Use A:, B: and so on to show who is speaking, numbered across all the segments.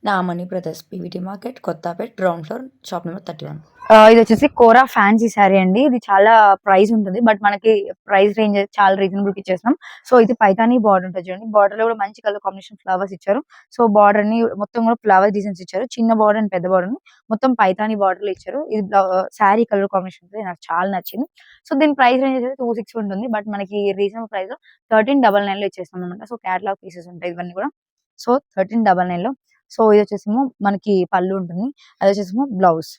A: నా money brothers PVT market Kothapet ground floor shop number 31.
B: ఇది వచ్చేసి కోరా ఫ్యాన్సీ శారీ అండి. ఇది చాలా ప్రైస్ ఉంటుంది. బట్ మనకి ప్రైస్ రేంజ్ చాలా రీజనబుల్‌కి ఇచ్చేస్తున్నాం. సో, ఇది పైతాని బార్డర్ ఉంటది చూడండి. బార్డర్‌లో కూడా మంచి కలర్ కాంబినేషన్ ఫ్లవర్స్ ఇచ్చారు. సో, బార్డర్‌ని మొత్తం కూడా ఫ్లవర్ డిజైన్స్ ఇచ్చారు. చిన్న బార్డర్ అండ్ పెద్ద బార్డర్‌ని మొత్తం పైతాని బార్డర్‌లో ఇచ్చారు. ఇది శారీ కలర్ కాంబినేషన్ ఉంటది. నాకు చాలా నచ్చింది. సో, దీని ప్రైస్ రేంజ్ వచ్చేసి 260 ఉంటుంది. బట్ మనకి రీజనబుల్ ప్రైస్‌లో 1399లో ఇచ్చేస్తున్నాం అన్నమాట. సో, కేటలాగ్ పీసెస్ ఉంటాయి ఇవన్నీ కూడా. సో, 1399లో సో, ఇదొచ్చేసేమో మనకి పళ్ళు ఉంటుంది. అదొచ్చేసేమో బ్లౌజ్.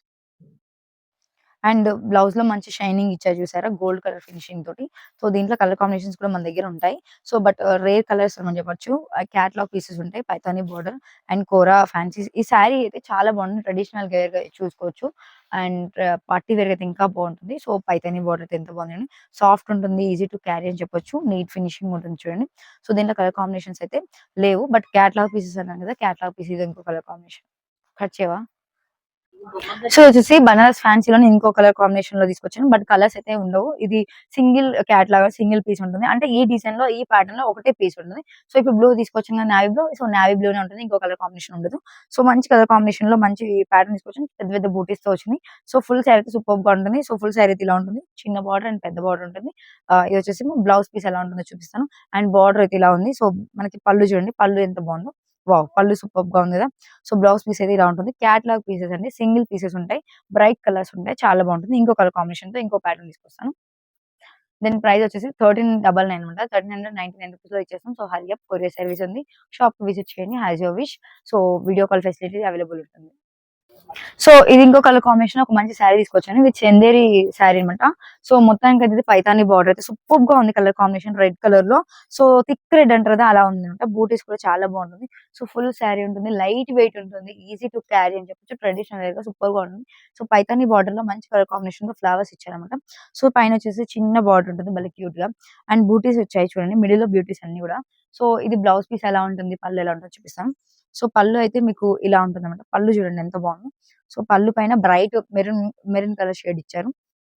B: అండ్ బ్లౌజ్‌లో మంచి షైనింగ్ ఇచ్చారు చూసారా? గోల్డ్ కలర్ ఫినిషింగ్ తోటి. సో, దీంట్లో కలర్ కాంబినేషన్స్ కూడా మన దగ్గర ఉంటాయి. సో, బట్ రేర్ కలర్స్ అని చెప్పొచ్చు. క్యాటలాగ్ పీసెస్ ఉంటాయి. Paithani border and Kora fancy. ఈ శారీ అయితే చాలా బాగుంది. ట్రెడిషనల్ వేర్‌గా చూసుకోవచ్చు. అండ్ పార్టీ వేర్‌గా అయితే ఇంకా బాగుంటుంది. సో, పైతాని బోర్డర్ అయితే ఎంత బాగుందండి. సాఫ్ట్ ఉంటుంది. ఈజీ టు క్యారీ అని చెప్పొచ్చు. నీట్ ఫినిషింగ్ ఉంటుంది చూడండి. సో, దీంట్లో కలర్ కాంబినేషన్స్ అయితే లేవు. బట్ క్యాటలాగ్ పీసెస్ అన్నాను కదా! క్యాటలాగ్ పీస్ ఇది ఇంకో కలర్ కాంబినేషన్. కట్ చేయవా? సో, వచ్చేసి బనారస్ ఫ్యాన్సీలోనే ఇంకో కలర్ కాంబినేషన్‌లో తీసుకొచ్చాను. బట్ కలర్స్ అయితే ఉండవు. ఇది సింగిల్ క్యాట్ సింగిల్ పీస్ ఉంటుంది. అంటే ఈ డిజైన్‌లో, ఈ ప్యాటర్న్‌లో ఒకటే పీస్ ఉంటుంది. సో, ఇప్పుడు బ్లూ తీసుకొచ్చాను కదా! Navy blue. సో, నేవీ బ్లూనే ఉంటుంది. ఇంకో కలర్ కాంబినేషన్ ఉండదు. సో, మంచి కలర్ కాంబినేషన్‌లో మంచి ప్యాటర్న్ తీసుకొచ్చాను. పెద్ద పెద్ద బూటీస్‌తో వచ్చింది. సో, ఫుల్ శారీ అయితే సూపర్బ్‌గా ఉంటుంది. సో, ఫుల్ శారీ అయితే ఇలా ఉంటుంది. చిన్న బార్డర్ అండ్ పెద్ద బార్డర్ ఉంటుంది. ఇది వచ్చేసి బ్లౌజ్ పీస్ ఎలా ఉంటుందో చూపిస్తాను. అండ్ బార్డర్ అయితే ఇలా ఉంది. సో, మనకి పళ్ళు చూడండి. పళ్ళు ఎంత బాగుందో. వావ్! పళ్ళు సూపర్బ్‌గా ఉంది కదా! సో, బ్లౌజ్ పీస్ అయితే ఇలా ఉంటుంది. క్యాటలాగ్ పీసెస్ అండి. సింగిల్ పీసెస్ ఉంటాయి. బ్రైట్ కలర్స్ ఉంటాయి. చాలా బాగుంటుంది. ఇంకో కలర్ కాంబినేషన్‌తో ఇంకో ప్యాటర్న్ తీసుకొస్తాను. దీని ప్రైస్ వచ్చేసి 1399 అనమాట. 1399 రూపీస్‌లో ఇచ్చేస్తాం. So, hurry up courier service ఉంది. షాప్‌కి విజిట్ చేయండి. As your wish. So, video call facility available ఉంటుంది. సో, ఇది ఇంకో కలర్ కాంబినేషన్ ఒక మంచి శారీ తీసుకొచ్చాను. ఇది చందేరి శారీ అన్నమాట. సో, మొత్తానికైతే ఇది పైతాని బార్డర్ అయితే సూపర్బ్‌గా ఉంది కలర్ కాంబినేషన్ రెడ్ కలర్‌లో. సో, థిక్ రెడ్ అంటారు కదా! అలా ఉందన్నమాట. బూటీస్ కూడా చాలా బాగుంటుంది. సో, ఫుల్ శారీ ఉంటుంది. లైట్ వెయిట్ ఉంటుంది. ఈజీ టు క్యారీ అని చెప్పొచ్చు. ట్రెడిషనల్ వేర్‌గా సూపర్‌గా ఉంటుంది. సో, పైతాని బార్డర్‌లో మంచి కలర్ కాంబినేషన్‌లో ఫ్లవర్స్ ఇచ్చారన్నమాట. సో, పైన వచ్చేసి చిన్న బార్డర్ ఉంటుంది భలే క్యూట్‌గా. అండ్ బూటీస్ వచ్చాయి చూడండి. మిడిల్‌లో బ్యూటీస్ అన్నీ కూడా. సో, ఇది బ్లౌజ్ పీస్ ఎలా ఉంటుంది? పళ్ళు ఎలా ఉంటుందో చూపిస్తాను. సో, పళ్ళు అయితే మీకు ఇలా ఉంటుందన్నమాట. పళ్ళు చూడండి ఎంత బాగుందో. సో, పళ్ళు పైన బ్రైట్ మెరూన్ కలర్ షేడ్ ఇచ్చారు.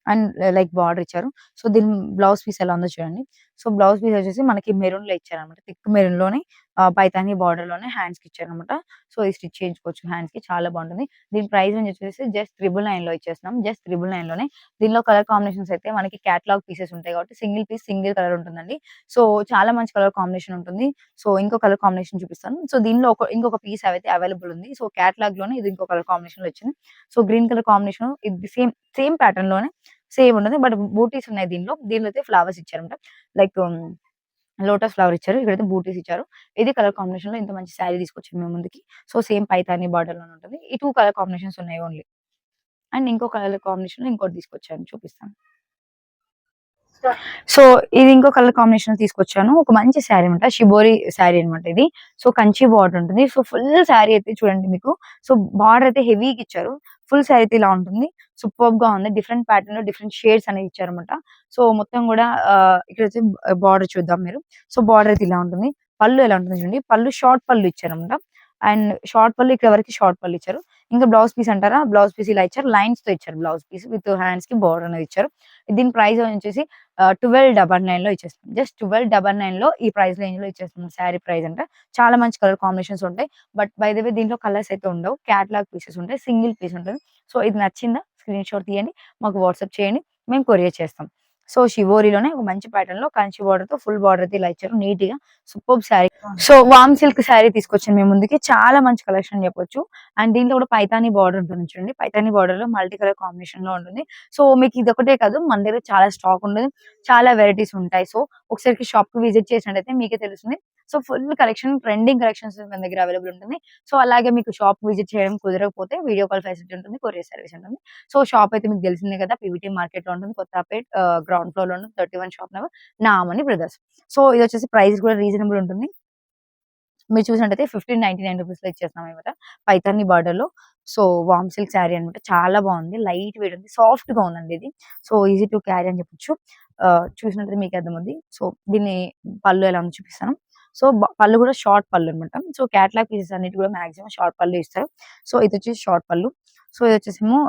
B: అండ్ లైక్ బార్డర్ ఇచ్చారు. సో, దీని బ్లౌజ్ పీస్ ఎలా ఉందో చూడండి. సో, బ్లౌజ్ పీస్ వచ్చేసి మనకి మెరూన్‌లో ఇచ్చారన్నమాట. థిక్ మెరూన్‌లోనే పైతాని బార్డర్‌లోనే హ్యాండ్స్‌కి ఇచ్చారన్నమాట. సో, ఇది స్టిచ్ చేయించుకోవచ్చు హ్యాండ్స్‌కి చాలా బాగుంటుంది. దీని ప్రైస్ రేంజ్ వచ్చేసి జస్ట్ 999లో ఇచ్చేస్తున్నాం. జస్ట్ 999లోనే. దీనిలో కలర్ కాంబినేషన్స్ అయితే మనకి క్యాటలాగ్ పీసెస్ ఉంటాయి కాబట్టి సింగిల్ పీస్ సింగిల్ కలర్ ఉంటుందండి. సో, చాలా మంచి కలర్ కాంబినేషన్ ఉంటుంది. సో, ఇంకో కలర్ కాంబినేషన్ చూపిస్తాను. సో, దీనిలో ఇంకొక పీస్ అయితే అవైలబుల్ ఉంది. సో, క్యాటలాగ్‌లోనే ఇది ఇంకో కలర్ కాంబినేషన్‌లో వచ్చింది. సో, గ్రీన్ కలర్ కాంబినేషన్ ఇది సేమ్ ప్యాటర్న్‌లోనే సేమ్ ఉండదు. బట్ బూటీస్ ఉన్నాయి దీనిలో. దీనిలో అయితే ఫ్లవర్స్ ఇచ్చారన్నమాట. లైక్ లోటస్ ఫ్లవర్ ఇచ్చారు. ఇక్కడైతే బూటీస్ ఇచ్చారు. ఇది కలర్ కాంబినేషన్‌లో ఇంత మంచి శారీ తీసుకొచ్చాను మీ ముందుకి. సో, సేమ్ పైతాని బార్డర్‌లోనే ఉంటుంది. ఈ 2 కలర్ కాంబినేషన్స్ ఉన్నాయి ఓన్లీ. అండ్ ఇంకో కలర్ కాంబినేషన్‌లో ఇంకోటి తీసుకొచ్చాను చూపిస్తాను. సో, ఇది ఇంకో కలర్ కాంబినేషన్ తీసుకొచ్చాను. ఒక మంచి శారీ అన్నమాట. షిబోరి శారీ అన్నమాట ఇది. సో, కంచి బార్డర్ ఉంటుంది. సో, ఫుల్ శారీ అయితే చూడండి మీకు. సో, బార్డర్ అయితే హెవీగా ఇచ్చారు. ఫుల్ శారీ అయితే ఇలా ఉంటుంది. సూపర్బ్‌గా ఉంది. డిఫరెంట్ ప్యాటర్న్‌లో డిఫరెంట్ షేడ్స్ అనేవి ఇచ్చారన్నమాట. సో, మొత్తం కూడా ఇక్కడొచ్చి బార్డర్ చూద్దాం మీరు. సో, బార్డర్ అయితే ఇలా ఉంటుంది. పళ్ళు ఎలా ఉంటుంది చూడండి. పళ్ళు షార్ట్ పళ్ళు ఇచ్చారన్నమాట. అండ్ షార్ట్ పళ్ళు ఇక్కడ వరకి షార్ట్ పళ్ళు ఇచ్చారు. ఇంకా బ్లౌజ్ పీస్ అంటారా? బ్లౌజ్ పీస్ ఇలా ఇచ్చారు. లైన్స్‌తో ఇచ్చారు బ్లౌజ్ పీస్ విత్ హ్యాండ్స్‌కి బార్డర్ అనేది ఇచ్చారు. దీని ప్రైస్ వచ్చేసి 1299లో ఇచ్చేస్తాం. జస్ట్ 1299లో ఈ ప్రైస్ రేంజ్‌లో ఇచ్చేస్తున్నాం. శారీ ప్రైస్ అంటే చాలా మంచి కలర్ కాంబినేషన్స్ ఉంటాయి. బట్ బై ద వే దీంట్లో కలర్స్ అయితే ఉండవు. క్యాటలాగ్ పీసెస్ ఉంటాయి. సింగిల్ పీస్ ఉంటుంది. సో, ఇది నచ్చిందా? స్క్రీన్‌షాట్ తీయండి. మాకు వాట్సాప్ చేయండి. మేము కొరియర్ చేస్తాం. సో, షిబోరిలోనే ఒక మంచి ప్యాటర్న్‌లో కంచి బార్డర్‌తో ఫుల్ బార్డర్ అయితే ఇలా ఇచ్చారు. నీట్‌గా సూపర్బ్ శారీ. సో, వామ్ సిల్క్ శారీ తీసుకొచ్చాను మీ ముందుకి. చాలా మంచి కలెక్షన్ అని చెప్పొచ్చు. అండ్ దీంట్లో కూడా పైతాని బార్డర్ ఉంటుంది చూడండి. పైతాని బార్డర్‌లో మల్టీ కలర్ కాంబినేషన్‌లో ఉంటుంది. సో, మీకు ఇదొకటే కాదు మన దగ్గర చాలా స్టాక్ ఉండదు. చాలా వెరైటీస్ ఉంటాయి. సో, ఒకసారికి షాప్‌కి విజిట్ చేసినట్టయితే మీకే తెలుస్తుంది. So, full collection trending collections మన దగ్గర అవైలబుల్ ఉంటుంది. సో, అలాగే మీకు షాప్ విజిట్ చేయడం కుదరకపోతే వీడియో కాల్ ఫెసిలిటీ ఉంటుంది. కొరియర్ సర్వీస్ ఉంటుంది. సో, షాప్ అయితే మీకు తెలిసిందే కదా! పీవీటీ మార్కెట్‌లో ఉంటుంది. కొత్తపేట్ గ్రౌండ్ ఫ్లోర్‌లో ఉంటుంది. 31 shop number Namani brothers. So, ఇదొచ్చేసి ప్రైస్ కూడా రీజనబుల్ ఉంటుంది. మీరు చూసినట్టయితే 1599 రూపీస్‌లో ఇచ్చేస్తున్నామనమాట. పైతాని బార్డర్‌లో. సో, వామ్ సిల్క్ శారీ అనమాట. చాలా బాగుంది. లైట్ వెయిట్ ఉంది. సాఫ్ట్‌గా ఉందండి ఇది. సో, ఈజీ టు క్యారీ అని చెప్పొచ్చు. చూసినట్టయితే మీకే అర్థమవుద్ది. సో, దీన్ని పళ్ళు ఎలా ఉందో చూపిస్తాను. సో, పళ్ళు కూడా షార్ట్ పళ్ళు అనమాట. సో, క్యాటలాగ్ పీసెస్ అన్నిటి కూడా మాక్సిమం షార్ట్ పళ్ళు ఇస్తారు. సో, ఇదొచ్చేసి షార్ట్ పళ్ళు. సో, ఇదొచ్చేసేమో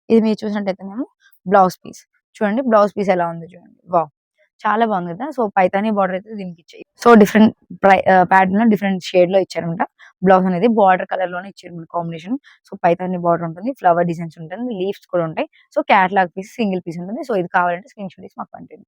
B: ఇది మీరు చూసినట్టయితేనేమో బ్లౌజ్ పీస్. చూడండి బ్లౌజ్ పీస్ ఎలా ఉందో చూడండి. వావ్! చాలా బాగుంది కదా! సో, పైతాని బార్డర్ అయితే దీనికిచ్చాయి. సో, డిఫరెంట్ ప్యాటర్న్‌లో డిఫరెంట్ షేడ్‌లో ఇచ్చారన్నమాట. బ్లౌజ్ అనేది బార్డర్ కలర్ లోనే ఇచ్చారు మన కాంబినేషన్. సో పైతాని బార్డర్ ఉంటుంది, ఫ్లవర్ డిజైన్స్ ఉంటుంది, లీవ్స్ కూడా ఉంటాయి. So catalogue piece single piece ఉంటుంది. సో ఇది కావాలంటే స్క్రీన్ షాట్ తీసి మాకు పంపించండి.